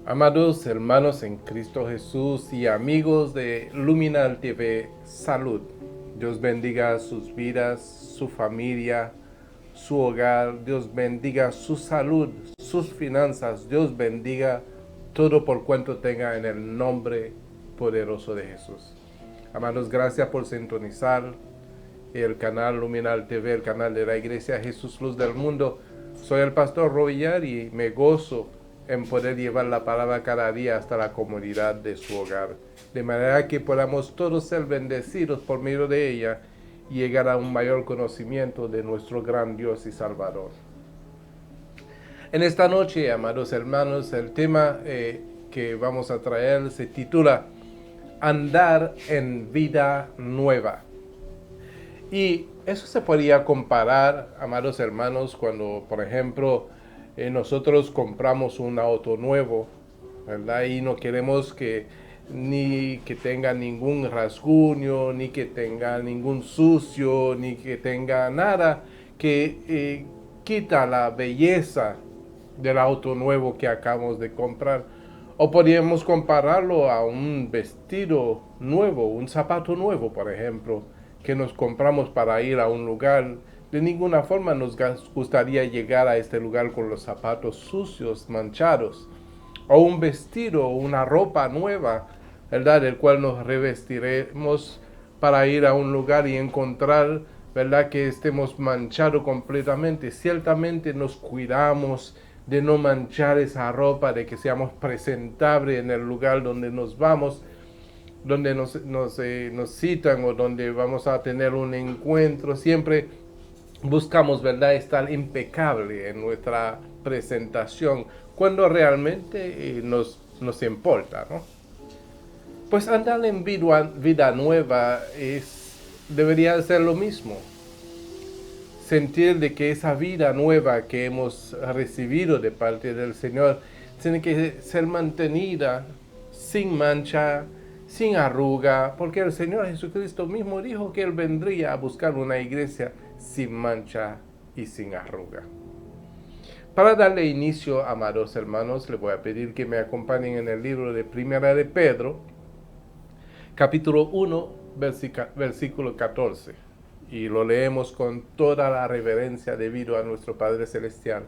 Amados hermanos en Cristo Jesús y amigos de Luminal TV, salud. Dios bendiga sus vidas, su familia, su hogar. Dios bendiga su salud, sus finanzas. Dios bendiga todo por cuanto tenga en el nombre poderoso de Jesús. Amados, gracias por sintonizar el canal Luminal TV, el canal de la Iglesia Jesús Luz del Mundo. Soy el pastor Rovillar y me gozo en poder llevar la palabra cada día hasta la comunidad de su hogar, de manera que podamos todos ser bendecidos por medio de ella y llegar a un mayor conocimiento de nuestro gran Dios y Salvador. En esta noche, amados hermanos, el tema que vamos a traer se titula Andar en vida nueva. Y eso se podría comparar, amados hermanos, cuando, por ejemplo, nosotros compramos un auto nuevo, ¿verdad? Y no queremos que ni que tenga ningún rasguño, ni que tenga ningún sucio, ni que tenga nada que quita la belleza del auto nuevo que acabamos de comprar. O podríamos compararlo a un vestido nuevo, un zapato nuevo, por ejemplo, que nos compramos para ir a un lugar. De ninguna forma nos gustaría llegar a este lugar con los zapatos sucios, manchados. O un vestido, una ropa nueva, ¿verdad? Del cual nos revestiremos para ir a un lugar y encontrar, ¿verdad? Que estemos manchados completamente. Ciertamente nos cuidamos de no manchar esa ropa, de que seamos presentables en el lugar donde nos vamos, donde nos citan o donde vamos a tener un encuentro. Siempre buscamos, ¿verdad?, estar impecable en nuestra presentación cuando realmente nos importa, ¿no? Pues andar en vida nueva debería ser lo mismo. Sentir de que esa vida nueva que hemos recibido de parte del Señor tiene que ser mantenida sin mancha, sin arruga, porque el Señor Jesucristo mismo dijo que Él vendría a buscar una iglesia sin mancha y sin arruga. Para darle inicio, amados hermanos, les voy a pedir que me acompañen en el libro de Primera de Pedro, capítulo 1, versículo 14. Y lo leemos con toda la reverencia debido a nuestro Padre Celestial,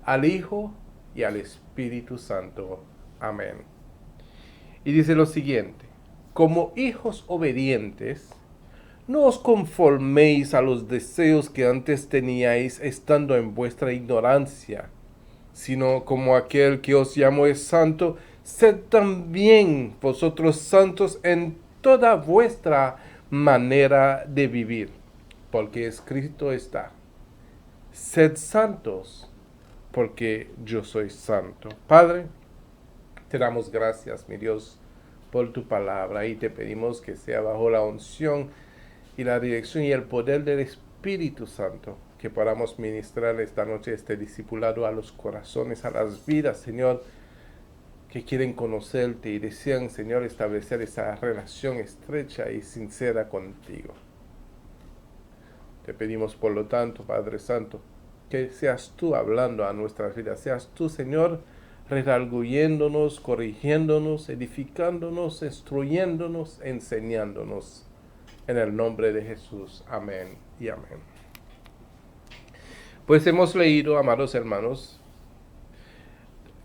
al Hijo y al Espíritu Santo. Amén. Y dice lo siguiente: como hijos obedientes, no os conforméis a los deseos que antes teníais estando en vuestra ignorancia, sino como aquel que os llamó es santo, sed también vosotros santos en toda vuestra manera de vivir, porque escrito está: sed santos, porque yo soy santo. Padre, te damos gracias, mi Dios, por tu palabra, y te pedimos que sea bajo la unción y la dirección y el poder del Espíritu Santo, que podamos ministrar esta noche este discipulado a los corazones, a las vidas, Señor, que quieren conocerte y desean, Señor, establecer esa relación estrecha y sincera contigo. Te pedimos, por lo tanto, Padre Santo, que seas tú hablando a nuestras vidas, seas tú, Señor, redarguyéndonos, corrigiéndonos, edificándonos, instruyéndonos, enseñándonos. En el nombre de Jesús. Amén y amén. Pues hemos leído, amados hermanos,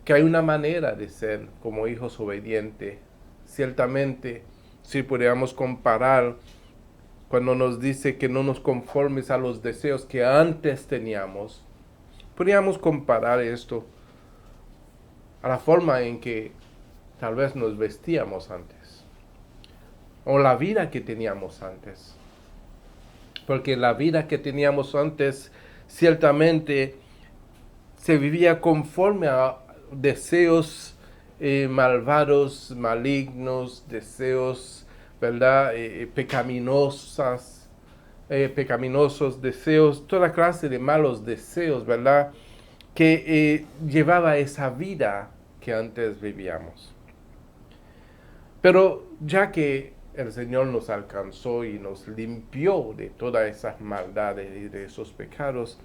que hay una manera de ser como hijos obedientes. Ciertamente, si pudiéramos comparar cuando nos dice que no nos conformes a los deseos que antes teníamos, podríamos comparar esto a la forma en que tal vez nos vestíamos antes, o la vida que teníamos antes. Porque la vida que teníamos antes ciertamente se vivía conforme a deseos malvados, malignos, deseos, ¿verdad? Pecaminosos deseos, toda clase de malos deseos, ¿verdad? Que llevaba esa vida que antes vivíamos. Pero ya que el Señor nos alcanzó y nos limpió de todas esas maldades y de esos pecados,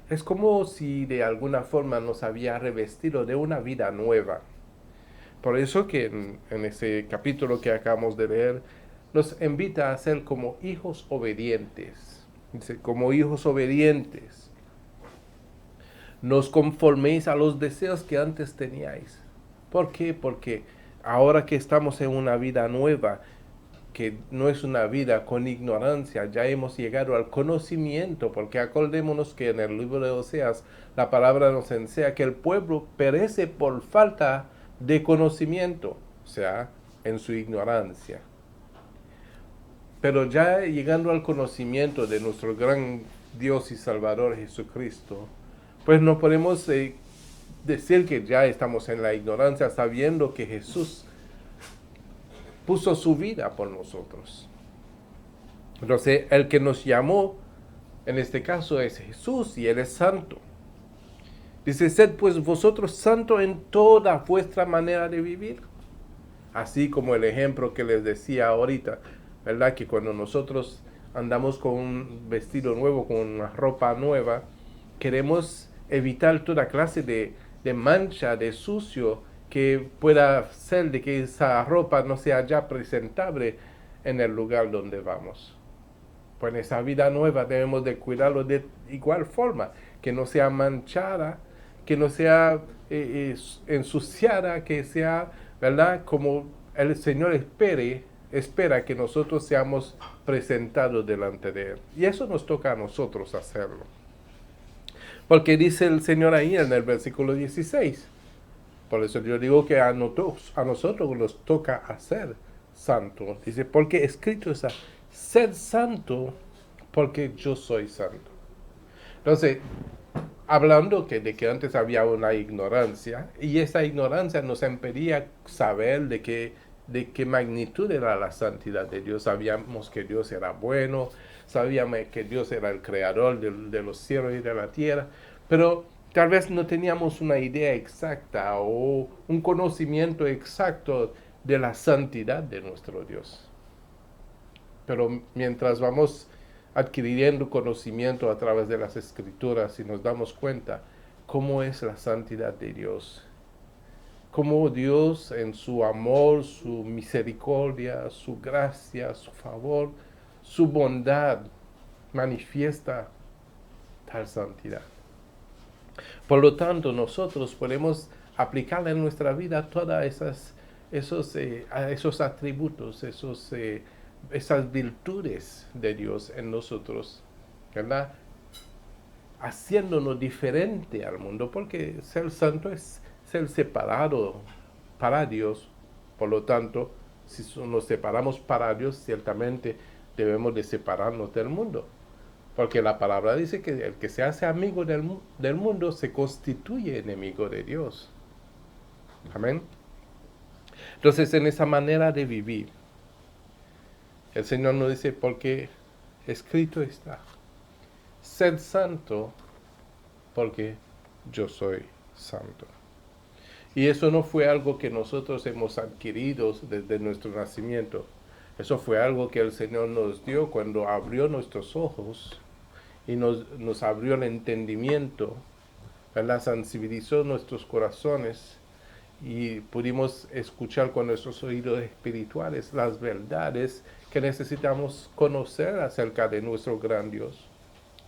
es como si de alguna forma nos había revestido de una vida nueva. Por eso que en ese capítulo que acabamos de leer, nos invita a ser como hijos obedientes. Dice, como hijos obedientes, nos conforméis a los deseos que antes teníais. ¿Por qué? Porque ahora que estamos en una vida nueva, que no es una vida con ignorancia, ya hemos llegado al conocimiento, porque acordémonos que en el libro de Oseas la palabra nos enseña que el pueblo perece por falta de conocimiento, o sea, en su ignorancia. Pero ya llegando al conocimiento de nuestro gran Dios y Salvador Jesucristo, pues no podemos decir que ya estamos en la ignorancia sabiendo que Jesús puso su vida por nosotros. Entonces, el que nos llamó, en este caso, es Jesús y Él es santo. Dice, sed pues vosotros santos en toda vuestra manera de vivir. Así como el ejemplo que les decía ahorita, ¿verdad? Que cuando nosotros andamos con un vestido nuevo, con una ropa nueva, queremos evitar toda clase de mancha, de sucio, que pueda ser de que esa ropa no sea ya presentable en el lugar donde vamos. Pues en esa vida nueva debemos de cuidarlo de igual forma, que no sea manchada, que no sea ensuciada, que sea, ¿verdad? Como el Señor espera que nosotros seamos presentados delante de Él. Y eso nos toca a nosotros hacerlo. Porque dice el Señor ahí en el versículo 16, por eso yo digo que a nosotros nos toca hacer santo. Dice, porque escrito está, sed santo porque yo soy santo. Entonces, hablando de que antes había una ignorancia, y esa ignorancia nos impedía saber de qué magnitud era la santidad de Dios. Sabíamos que Dios era bueno, sabíamos que Dios era el creador de los cielos y de la tierra, pero tal vez no teníamos una idea exacta o un conocimiento exacto de la santidad de nuestro Dios. Pero mientras vamos adquiriendo conocimiento a través de las Escrituras y nos damos cuenta cómo es la santidad de Dios, cómo Dios en su amor, su misericordia, su gracia, su favor, su bondad manifiesta tal santidad. Por lo tanto, nosotros podemos aplicar en nuestra vida todas esos atributos, esas virtudes de Dios en nosotros, ¿verdad? Haciéndonos diferente al mundo, porque ser santo es ser separado para Dios. Por lo tanto, si nos separamos para Dios, ciertamente debemos de separarnos del mundo. Porque la palabra dice que el que se hace amigo del mundo se constituye enemigo de Dios. Amén. Entonces, en esa manera de vivir, el Señor nos dice, porque escrito está, sed santo porque yo soy santo. Y eso no fue algo que nosotros hemos adquirido desde nuestro nacimiento. Eso fue algo que el Señor nos dio cuando abrió nuestros ojos y nos abrió el entendimiento, ¿verdad? Sensibilizó nuestros corazones y pudimos escuchar con nuestros oídos espirituales las verdades que necesitamos conocer acerca de nuestro gran Dios,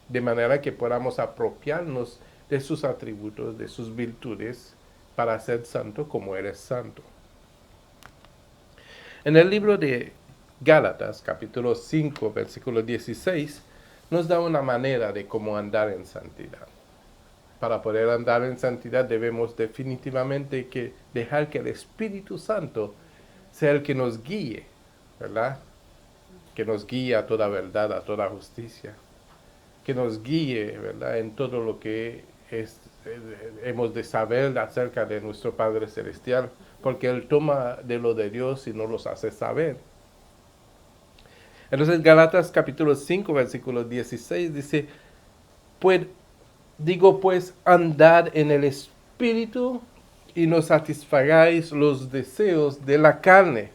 de manera que podamos apropiarnos de sus atributos, de sus virtudes, para ser santo como Él es santo. En el libro de Gálatas, capítulo 5, versículo 16, nos da una manera de cómo andar en santidad. Para poder andar en santidad debemos definitivamente que dejar que el Espíritu Santo sea el que nos guíe, ¿verdad? Que nos guíe a toda verdad, a toda justicia. Que nos guíe, ¿verdad? En todo lo que hemos de saber acerca de nuestro Padre Celestial. Porque Él toma de lo de Dios y nos los hace saber. Entonces Gálatas capítulo 5, versículo 16 dice, pues, digo pues, andad en el Espíritu y no satisfagáis los deseos de la carne.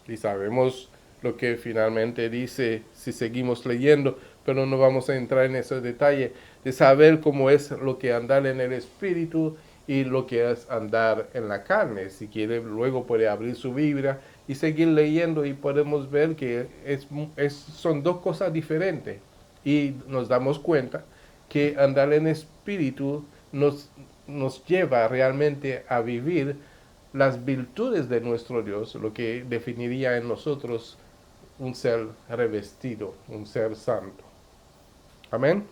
Y sabemos lo que finalmente dice si seguimos leyendo, pero no vamos a entrar en ese detalle de saber cómo es lo que andar en el Espíritu y lo que es andar en la carne. Si quiere, luego puede abrir su Biblia y seguir leyendo y podemos ver que son dos cosas diferentes. Y nos damos cuenta que andar en espíritu nos lleva realmente a vivir las virtudes de nuestro Dios, lo que definiría en nosotros un ser revestido, un ser santo. Amén.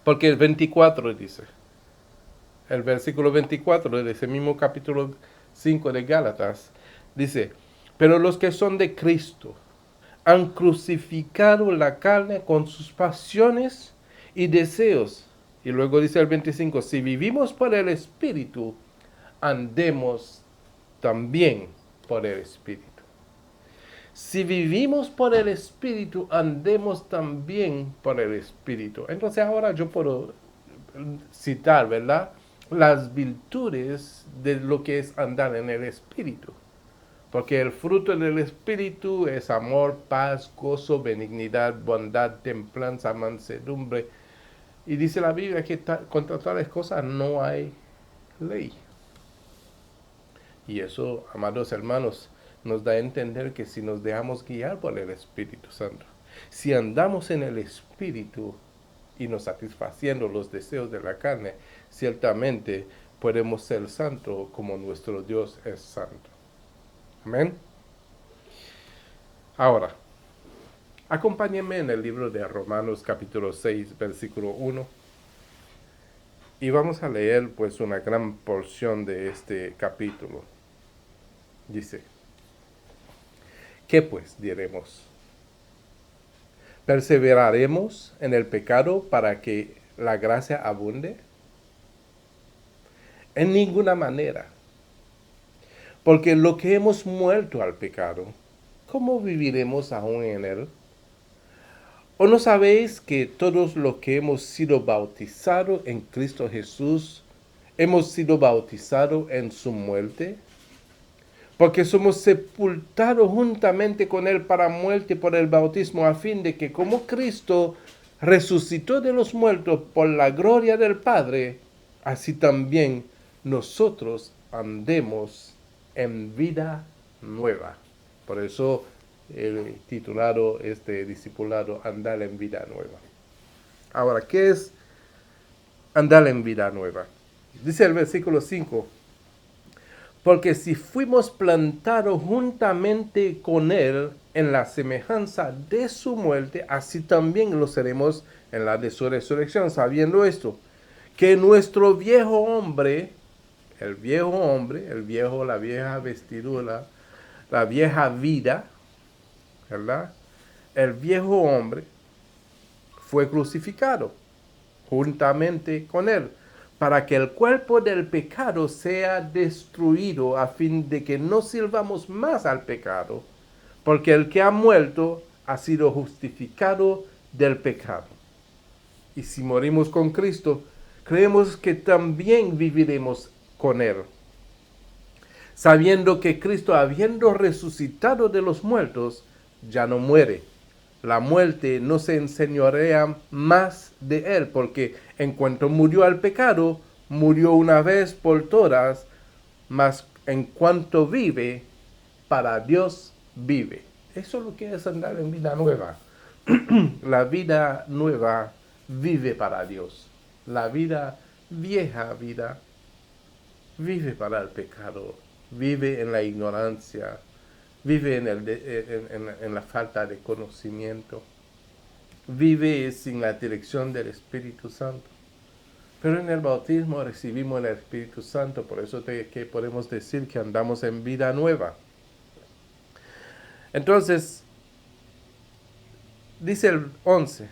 Porque el 24 dice, el versículo 24 de ese mismo capítulo 5 de Gálatas, dice, pero los que son de Cristo han crucificado la carne con sus pasiones y deseos. Y luego dice el 25, si vivimos por el Espíritu, andemos también por el Espíritu. Si vivimos por el Espíritu, andemos también por el Espíritu. Entonces ahora yo puedo citar, ¿verdad? Las virtudes de lo que es andar en el Espíritu. Porque el fruto del Espíritu es amor, paz, gozo, benignidad, bondad, templanza, mansedumbre. Y dice la Biblia que contra tales cosas no hay ley. Y eso, amados hermanos, nos da a entender que si nos dejamos guiar por el Espíritu Santo, si andamos en el Espíritu y nos satisfaciendo los deseos de la carne, ciertamente podemos ser santos como nuestro Dios es santo. Amén. Ahora, acompáñenme en el libro de Romanos capítulo 6, versículo 1. Y vamos a leer pues una gran porción de este capítulo. Dice, ¿qué pues diremos? ¿Perseveraremos en el pecado para que la gracia abunde? En ninguna manera. Porque lo que hemos muerto al pecado, ¿cómo viviremos aún en él? ¿O no sabéis que todos los que hemos sido bautizados en Cristo Jesús, hemos sido bautizados en su muerte? Porque somos sepultados juntamente con él para muerte por el bautismo, a fin de que como Cristo resucitó de los muertos por la gloria del Padre, así también nosotros andemos en vida nueva. Por eso el titulado este discipulado, andar en vida nueva. Ahora, ¿qué es andar en vida nueva? Dice el versículo 5, porque si fuimos plantados juntamente con él en la semejanza de su muerte, así también lo seremos en la de su resurrección, sabiendo esto, que nuestro viejo hombre, la vieja vestidura, la vieja vida, ¿verdad? El viejo hombre fue crucificado juntamente con él, para que el cuerpo del pecado sea destruido, a fin de que no sirvamos más al pecado, porque el que ha muerto ha sido justificado del pecado. Y si morimos con Cristo, creemos que también viviremos con él, sabiendo que Cristo, habiendo resucitado de los muertos, ya no muere. La muerte no se enseñorea más de él, porque en cuanto murió al pecado, murió una vez por todas, mas en cuanto vive, para Dios vive. Eso es lo que es andar en vida nueva. La vida nueva vive para Dios. La vieja vida vive para el pecado, vive en la ignorancia, vive en la falta de conocimiento, vive sin la dirección del Espíritu Santo. Pero en el bautismo recibimos el Espíritu Santo, por eso que podemos decir que andamos en vida nueva. Entonces, dice el 12,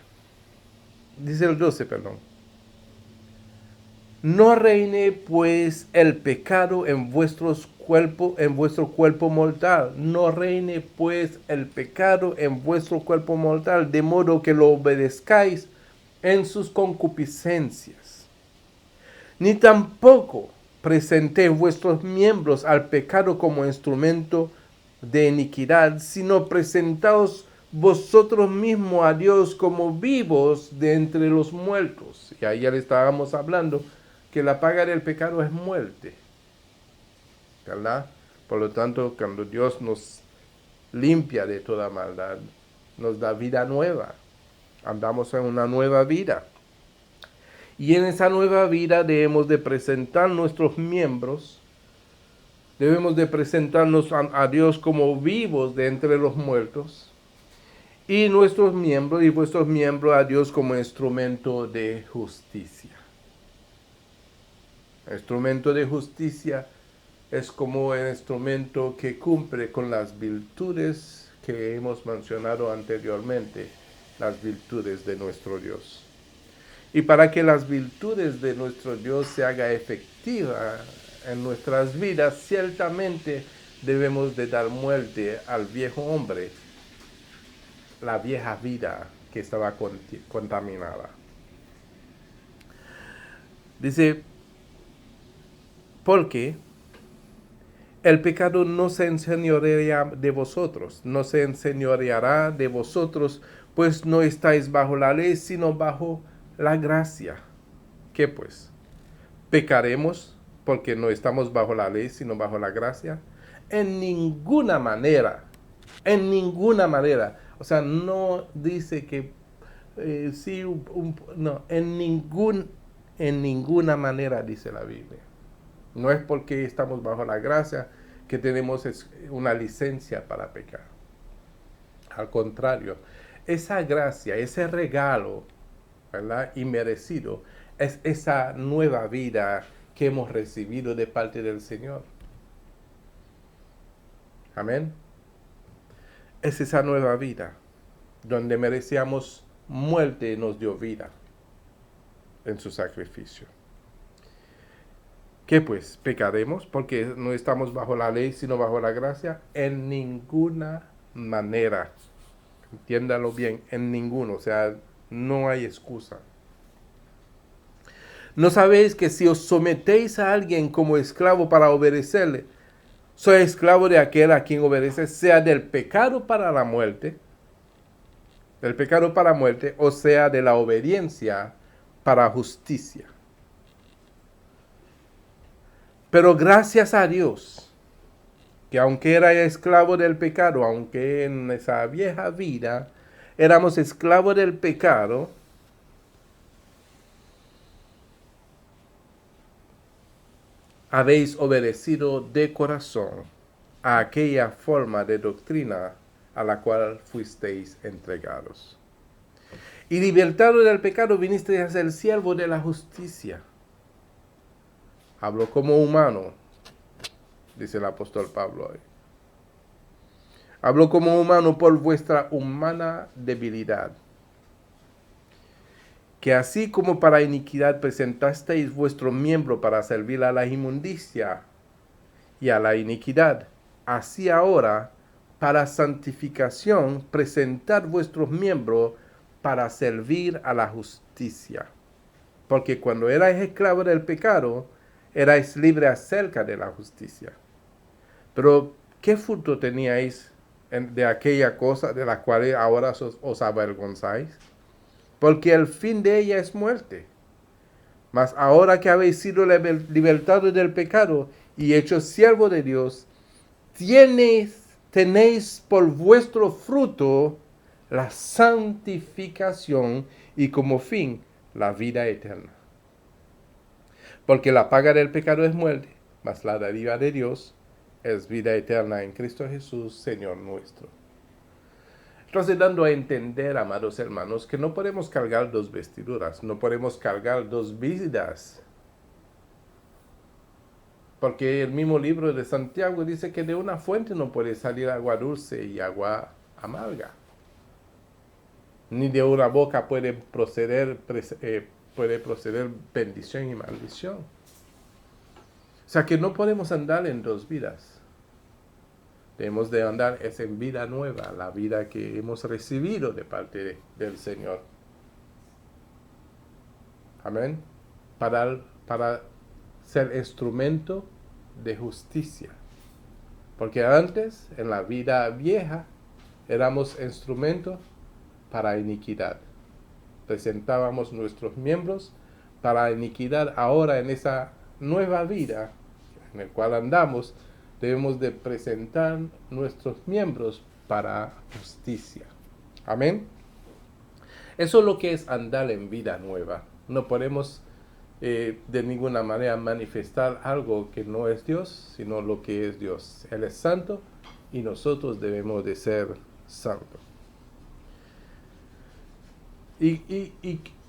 perdón. No reine pues el pecado en vuestro cuerpo mortal. No reine pues el pecado en vuestro cuerpo mortal, de modo que lo obedezcáis en sus concupiscencias. Ni tampoco presentéis vuestros miembros al pecado como instrumento de iniquidad, sino presentaos vosotros mismos a Dios como vivos de entre los muertos. Y ayer estábamos hablando que la paga del pecado es muerte, ¿verdad? Por lo tanto, cuando Dios nos limpia de toda maldad, nos da vida nueva. Andamos en una nueva vida. Y en esa nueva vida debemos de presentar nuestros miembros, debemos de presentarnos a Dios como vivos de entre los muertos, y nuestros miembros y vuestros miembros a Dios como instrumento de justicia. El instrumento de justicia es como el instrumento que cumple con las virtudes que hemos mencionado anteriormente, las virtudes de nuestro Dios. Y para que las virtudes de nuestro Dios se haga efectiva en nuestras vidas, ciertamente debemos de dar muerte al viejo hombre, la vieja vida que estaba contaminada. Dice, porque el pecado no se enseñoreará de vosotros, no se enseñoreará de vosotros, pues no estáis bajo la ley, sino bajo la gracia. ¿Qué pues? ¿Pecaremos porque no estamos bajo la ley, sino bajo la gracia? En ninguna manera, en ninguna manera. O sea, no dice que sí, no, en ninguna manera dice la Biblia. No es porque estamos bajo la gracia que tenemos una licencia para pecar. Al contrario, esa gracia, ese regalo, ¿verdad?, inmerecido, es esa nueva vida que hemos recibido de parte del Señor. Amén. Es esa nueva vida donde merecíamos muerte y nos dio vida en su sacrificio. ¿Qué pues? ¿Pecaremos porque no estamos bajo la ley, sino bajo la gracia? En ninguna manera. Entiéndalo bien, en ninguno. O sea, no hay excusa. ¿No sabéis que si os sometéis a alguien como esclavo para obedecerle, sois esclavo de aquel a quien obedece, sea del pecado para la muerte, o sea de la obediencia para justicia? Pero gracias a Dios, que aunque era esclavo del pecado, aunque en esa vieja vida éramos esclavos del pecado, habéis obedecido de corazón a aquella forma de doctrina a la cual fuisteis entregados. Y libertado del pecado, vinisteis a ser siervo de la justicia. Hablo como humano, dice el apóstol Pablo hoy. Hablo como humano por vuestra humana debilidad. Que así como para iniquidad presentasteis vuestro miembro para servir a la inmundicia y a la iniquidad, así ahora, para santificación, presentad vuestros miembros para servir a la justicia. Porque cuando erais esclavos del pecado, erais libres acerca de la justicia. Pero, ¿qué fruto teníais de aquella cosa de la cual ahora os avergonzáis? Porque el fin de ella es muerte. Mas ahora que habéis sido libertados del pecado y hechos siervos de Dios, tenéis por vuestro fruto la santificación y como fin la vida eterna. Porque la paga del pecado es muerte, mas la dádiva de Dios es vida eterna en Cristo Jesús, Señor nuestro. Entonces, dando a entender, amados hermanos, que no podemos cargar dos vestiduras, no podemos cargar dos vidas. Porque el mismo libro de Santiago dice que de una fuente no puede salir agua dulce y agua amarga. Ni de una boca puede proceder bendición y maldición. O sea que no podemos andar en dos vidas. Debemos de andar en vida nueva, la vida que hemos recibido de parte del Señor. Amén. Para ser instrumento de justicia. Porque antes, en la vida vieja, éramos instrumentos para iniquidad. Presentábamos nuestros miembros para iniquidad. Ahora, en esa nueva vida en la cual andamos, debemos de presentar nuestros miembros para justicia. Amén. Eso es lo que es andar en vida nueva. No podemos de ninguna manera manifestar algo que no es Dios, sino lo que es Dios. Él es santo y nosotros debemos de ser santos. Y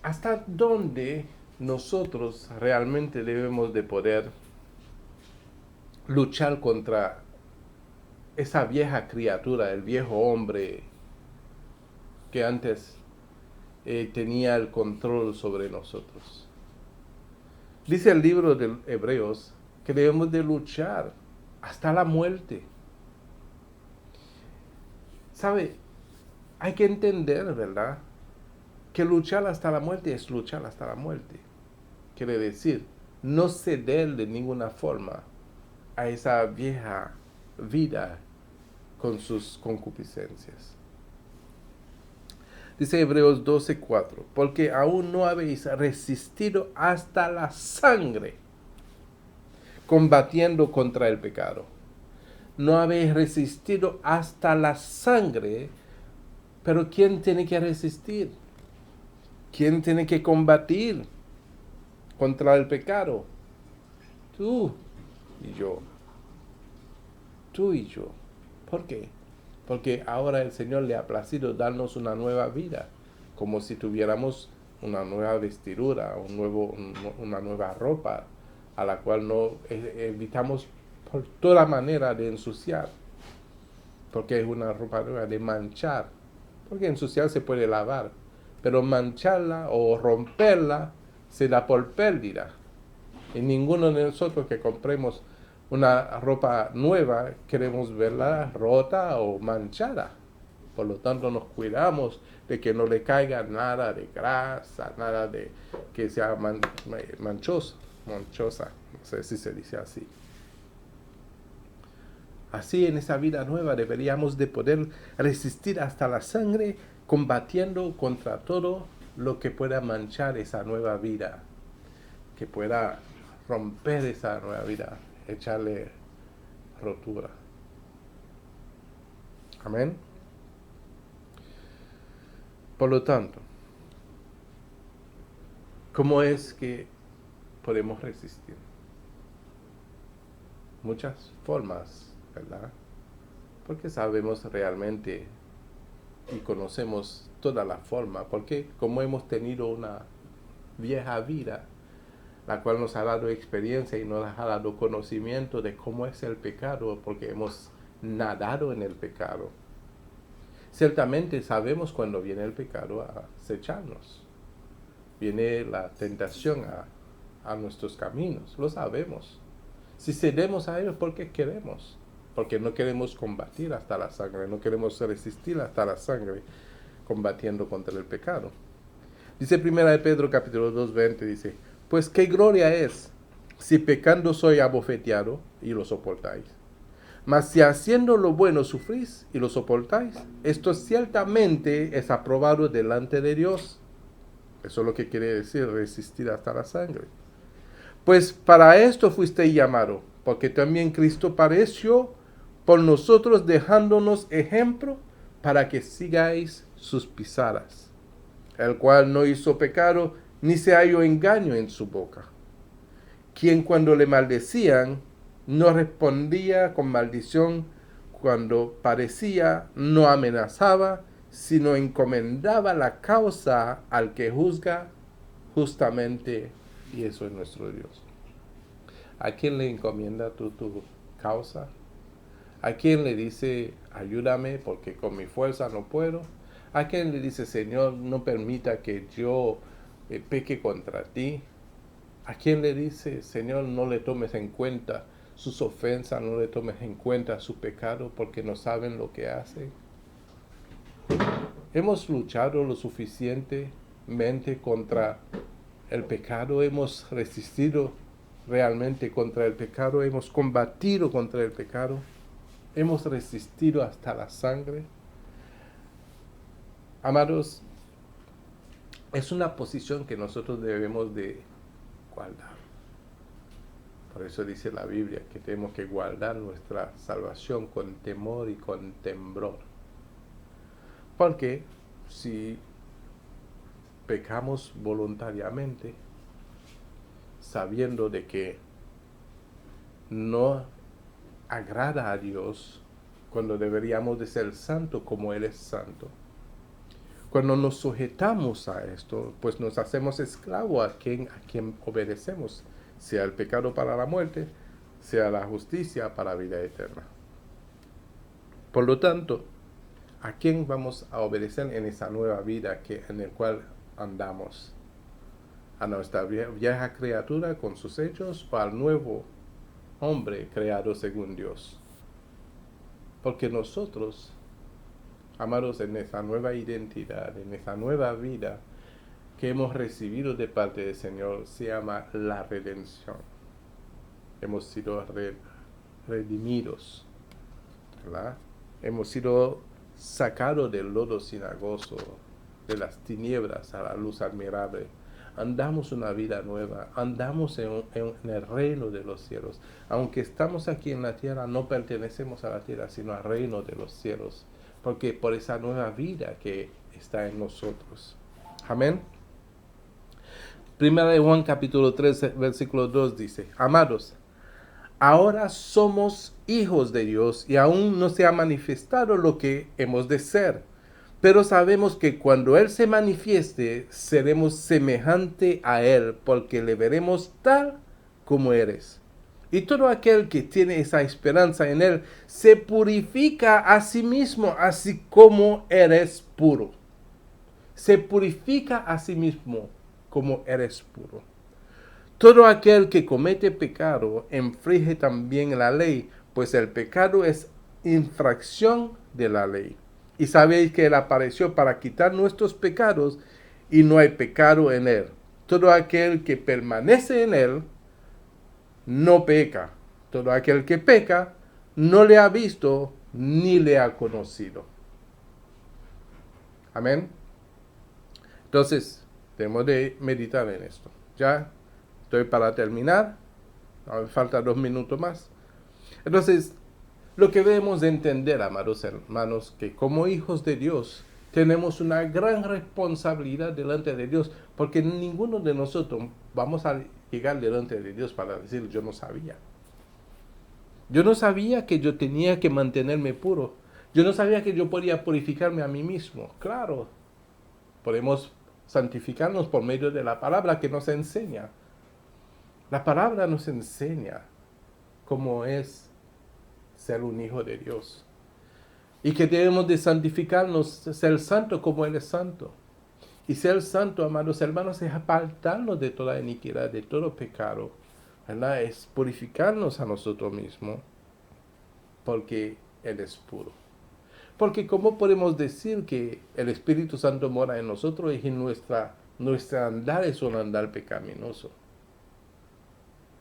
hasta dónde nosotros realmente debemos de poder luchar contra esa vieja criatura, el viejo hombre que antes tenía el control sobre nosotros. Dice el libro de Hebreos que debemos de luchar hasta la muerte. ¿Sabe? Hay que entender, ¿verdad? Que luchar hasta la muerte es luchar hasta la muerte. Quiere decir, no ceder de ninguna forma a esa vieja vida con sus concupiscencias. Dice Hebreos 12:4, porque aún no habéis resistido hasta la sangre, combatiendo contra el pecado. No habéis resistido hasta la sangre, pero ¿quién tiene que resistir? ¿Quién tiene que combatir contra el pecado? Tú y yo. Tú y yo. ¿Por qué? Porque ahora el Señor le ha placido darnos una nueva vida, como si tuviéramos una nueva vestidura, una nueva ropa, a la cual no evitamos por toda manera de ensuciar, porque es una ropa nueva, de manchar, porque ensuciar se puede lavar, pero mancharla o romperla se da por pérdida. Y ninguno de nosotros que compremos una ropa nueva queremos verla rota o manchada. Por lo tanto, nos cuidamos de que no le caiga nada de grasa, nada de que sea manchosa, no sé si se dice así. Así, en esa vida nueva deberíamos de poder resistir hasta la sangre, combatiendo contra todo lo que pueda manchar esa nueva vida, que pueda romper esa nueva vida, echarle rotura. Amén. Por lo tanto, ¿cómo es que podemos resistir? Muchas formas, ¿verdad? Porque sabemos realmente y conocemos toda la forma, porque como hemos tenido una vieja vida, la cual nos ha dado experiencia y nos ha dado conocimiento de cómo es el pecado, porque hemos nadado en el pecado. Ciertamente sabemos cuando viene el pecado a acecharnos. Viene la tentación a nuestros caminos, lo sabemos. Si cedemos a ellos, porque queremos. Porque no queremos combatir hasta la sangre, no queremos resistir hasta la sangre, combatiendo contra el pecado. Dice 1 de Pedro capítulo 2:20, dice, pues qué gloria es si pecando soy abofeteado y lo soportáis. Mas si haciendo lo bueno sufrís y lo soportáis, esto ciertamente es aprobado delante de Dios. Eso es lo que quiere decir resistir hasta la sangre. Pues para esto fuisteis llamado, porque también Cristo padeció por nosotros, dejándonos ejemplo para que sigáis sus pisadas, el cual no hizo pecado, ni se halló engaño en su boca, quien cuando le maldecían, no respondía con maldición cuando parecía, no amenazaba, sino encomendaba la causa al que juzga justamente, y eso es nuestro Dios. ¿A quién le encomienda tú tu causa? ¿A quién le dice, ayúdame porque con mi fuerza no puedo? ¿A quién le dice, Señor, no permita que yo peque contra ti? ¿A quién le dice, Señor, no le tomes en cuenta sus ofensas, no le tomes en cuenta su pecado porque no saben lo que hacen? ¿Hemos luchado lo suficientemente contra el pecado? ¿Hemos resistido realmente contra el pecado? ¿Hemos combatido contra el pecado? ¿Hemos resistido hasta la sangre? Amados, es una posición que nosotros debemos de guardar. Por eso dice la Biblia que tenemos que guardar nuestra salvación con temor y con temblor. Porque si pecamos voluntariamente, sabiendo de que no agrada a Dios, cuando deberíamos de ser santos como Él es santo, cuando nos sujetamos a esto, pues nos hacemos esclavos a quien obedecemos, sea el pecado para la muerte, sea la justicia para la vida eterna. Por lo tanto, ¿a quién vamos a obedecer en esa nueva vida en la cual andamos? ¿A nuestra vieja criatura con sus hechos o al nuevo hombre creado según Dios? Porque nosotros, amados, en esa nueva identidad, en esa nueva vida que hemos recibido de parte del Señor, se llama la redención. Hemos sido redimidos, ¿verdad? Hemos sido sacados del lodo cenagoso, de las tinieblas a la luz admirable. Andamos una vida nueva, andamos en el reino de los cielos. Aunque estamos aquí en la tierra, no pertenecemos a la tierra, sino al reino de los cielos, porque por esa nueva vida que está en nosotros. Amén. Primera de Juan capítulo 3, versículo 2 dice, amados, ahora somos hijos de Dios y aún no se ha manifestado lo que hemos de ser. Pero sabemos que cuando Él se manifieste, seremos semejante a Él, porque le veremos tal como eres. Y todo aquel que tiene esa esperanza en Él, se purifica a sí mismo, así como eres puro. Se purifica a sí mismo, como eres puro. Todo aquel que comete pecado infringe también la ley, pues el pecado es infracción de la ley. Y sabéis que Él apareció para quitar nuestros pecados y no hay pecado en Él. Todo aquel que permanece en Él no peca. Todo aquel que peca no le ha visto ni le ha conocido. Amén. Entonces, tenemos de meditar en esto. Ya estoy para terminar. Me falta 2 minutos más. Entonces, lo que debemos de entender, amados hermanos, que como hijos de Dios tenemos una gran responsabilidad delante de Dios, porque ninguno de nosotros vamos a llegar delante de Dios para decir, yo no sabía. Yo no sabía que yo tenía que mantenerme puro. Yo no sabía que yo podía purificarme a mí mismo. Claro, podemos santificarnos por medio de la palabra que nos enseña. La palabra nos enseña cómo es ser un hijo de Dios. Y que debemos de santificarnos, ser santo como Él es santo. Y ser santo, amados hermanos, es apartarnos de toda iniquidad, de todo pecado, ¿verdad? Es purificarnos a nosotros mismos, porque Él es puro. Porque ¿cómo podemos decir que el Espíritu Santo mora en nosotros y en nuestra andar es un andar pecaminoso?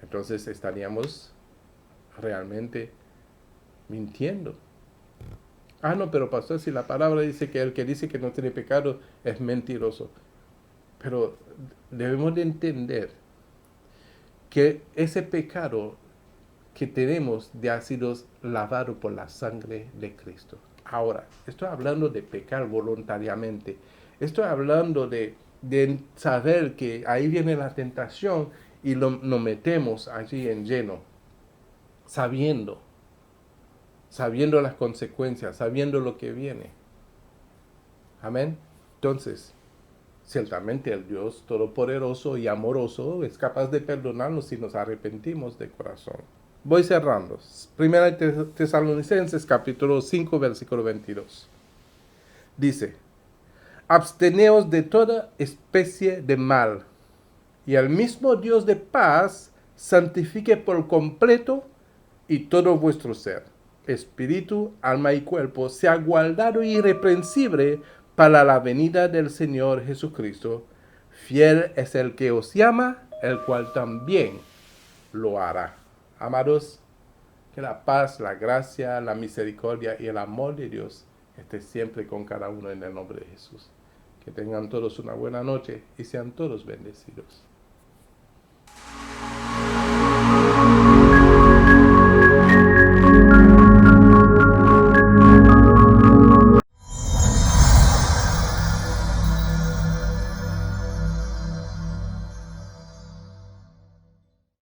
Entonces estaríamos realmente mintiendo. No, pero pastor, si la palabra dice que el que dice que no tiene pecado es mentiroso. Pero debemos de entender que ese pecado que tenemos ya ha sido lavado por la sangre de Cristo. Ahora, estoy hablando de pecar voluntariamente. Estoy hablando de saber que ahí viene la tentación y nos metemos allí en lleno. sabiendo las consecuencias, sabiendo lo que viene. Amén. Entonces, ciertamente el Dios todopoderoso y amoroso es capaz de perdonarnos si nos arrepentimos de corazón. Voy cerrando. Primera de Tesalonicenses capítulo 5 versículo 22. Dice, absteneos de toda especie de mal, y el mismo Dios de paz santifique por completo y todo vuestro ser, espíritu, alma y cuerpo, sea guardado irreprensible para la venida del Señor Jesucristo. Fiel es el que os llama, el cual también lo hará. Amados, que la paz, la gracia, la misericordia y el amor de Dios esté siempre con cada uno en el nombre de Jesús. Que tengan todos una buena noche y sean todos bendecidos.